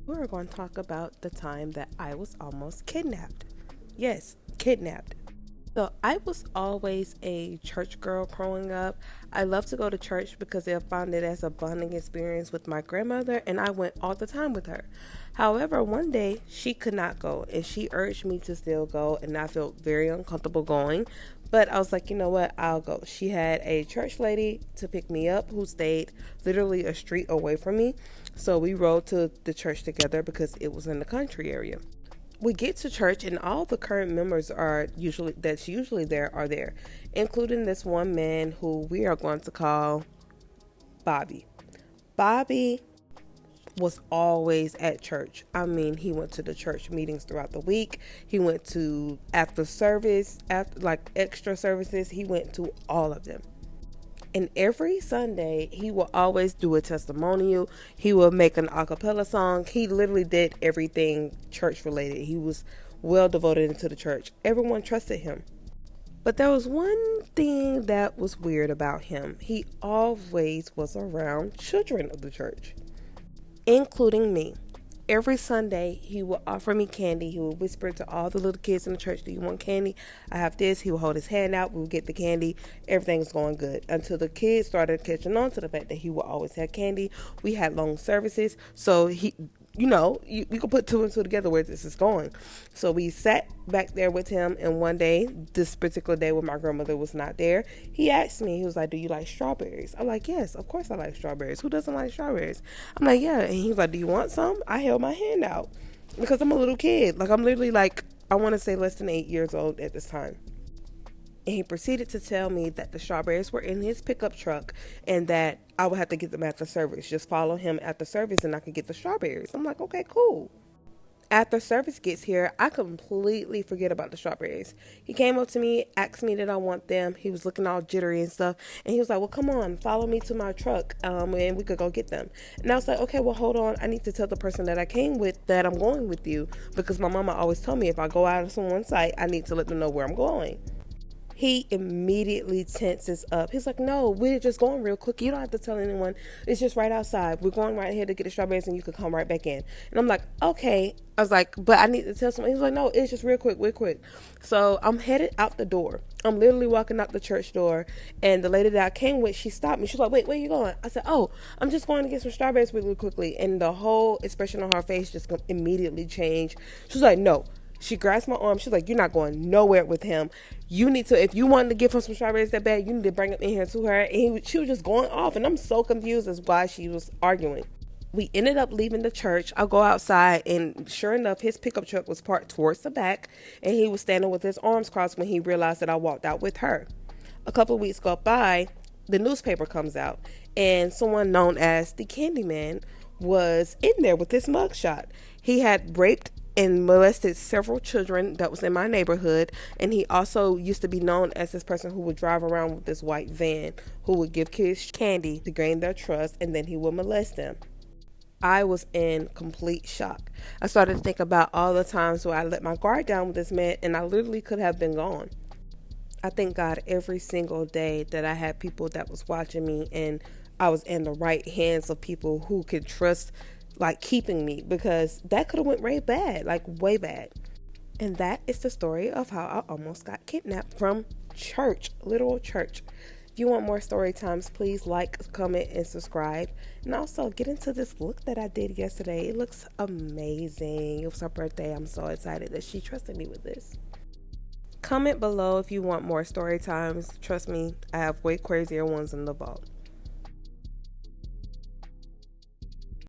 We're going to talk about the time that I was almost kidnapped. Yes, kidnapped. So I was always a church girl growing up. I love to go to church because I found it as a bonding experience with my grandmother, and I went all the time with her. However, one day she could not go, and she urged me to still go, and I felt very uncomfortable going. But I was like, you know what, I'll go. She had a church lady to pick me up who stayed literally a street away from me. So we rode to the church together because it was in the country area. We get to church and all the current members that's usually there are there, including this one man who we are going to call Bobby. Bobby was always at church. I mean, he went to the church meetings throughout the week. He went to after service, after like extra services. He went to all of them. And every Sunday, he will always do a testimonial. He will make an a cappella song. He literally did everything church related. He was well devoted into the church. Everyone trusted him. But there was one thing that was weird about him. He always was around children of the church, including me. Every Sunday, he would offer me candy. He would whisper to all the little kids in the church, "Do you want candy? I have this." He would hold his hand out. We would get the candy. Everything's going good until the kids started catching on to the fact that he would always have candy. We had long services. So you can put two and two together where this is going. So we sat back there with him, and one day, this particular day when my grandmother was not there, he asked me, he was like, "Do you like strawberries?" I'm like, "Yes, of course I like strawberries. Who doesn't like strawberries?" I'm like, "Yeah." And he was like, "Do you want some?" I held my hand out because I'm a little kid. Like, I'm literally like, I want to say less than 8 years old at this time. And he proceeded to tell me that the strawberries were in his pickup truck and that I would have to get them after service. Just follow him after service and I could get the strawberries. I'm like, okay, cool. After service gets here, I completely forget about the strawberries. He came up to me, asked me did I want them. He was looking all jittery and stuff. And he was like, "Well, come on, follow me to my truck and we could go get them." And I was like, "Okay, well, hold on. I need to tell the person that I came with that I'm going with you." Because my mama always told me if I go out of someone's sight, I need to let them know where I'm going. He immediately tenses up. He's like, "No, we're just going real quick. You don't have to tell anyone. It's just right outside. We're going right here to get the strawberries and you could come right back in." And I'm like, "Okay." I was like, "But I need to tell someone." He's like, "No, it's just real quick, real quick." So I'm headed out the door. I'm literally walking out the church door. And the lady that I came with, she stopped me. She's like, "Wait, where you going?" I said, "Oh, I'm just going to get some strawberries really quickly." And the whole expression on her face just immediately changed. She was like, "No." She grabs my arm. She's like, "You're not going nowhere with him. You need to, if you wanted to give him some strawberries that bad, you need to bring them in here to her." And she was just going off. And I'm so confused as why she was arguing. We ended up leaving the church. I go outside, and sure enough, his pickup truck was parked towards the back. And he was standing with his arms crossed when he realized that I walked out with her. A couple of weeks go by. The newspaper comes out. And someone known as the Candyman was in there with his mugshot. He had raped and molested several children that was in my neighborhood, and he also used to be known as this person who would drive around with this white van who would give kids candy to gain their trust, and then he would molest them. I was in complete shock. I started to think about all the times where I let my guard down with this man, and I literally could have been gone. I thank God every single day that I had people that was watching me, and I was in the right hands of people who could trust, like, keeping me, because that could have went way bad, like way bad. And that is the story of how I almost got kidnapped from church, literal church. If you want more story times, please like, comment, and subscribe. And also get into this look that I did yesterday. It looks amazing. It was her birthday. I'm so excited that she trusted me with this. Comment below if you want more story times. Trust me, I have way crazier ones in the vault.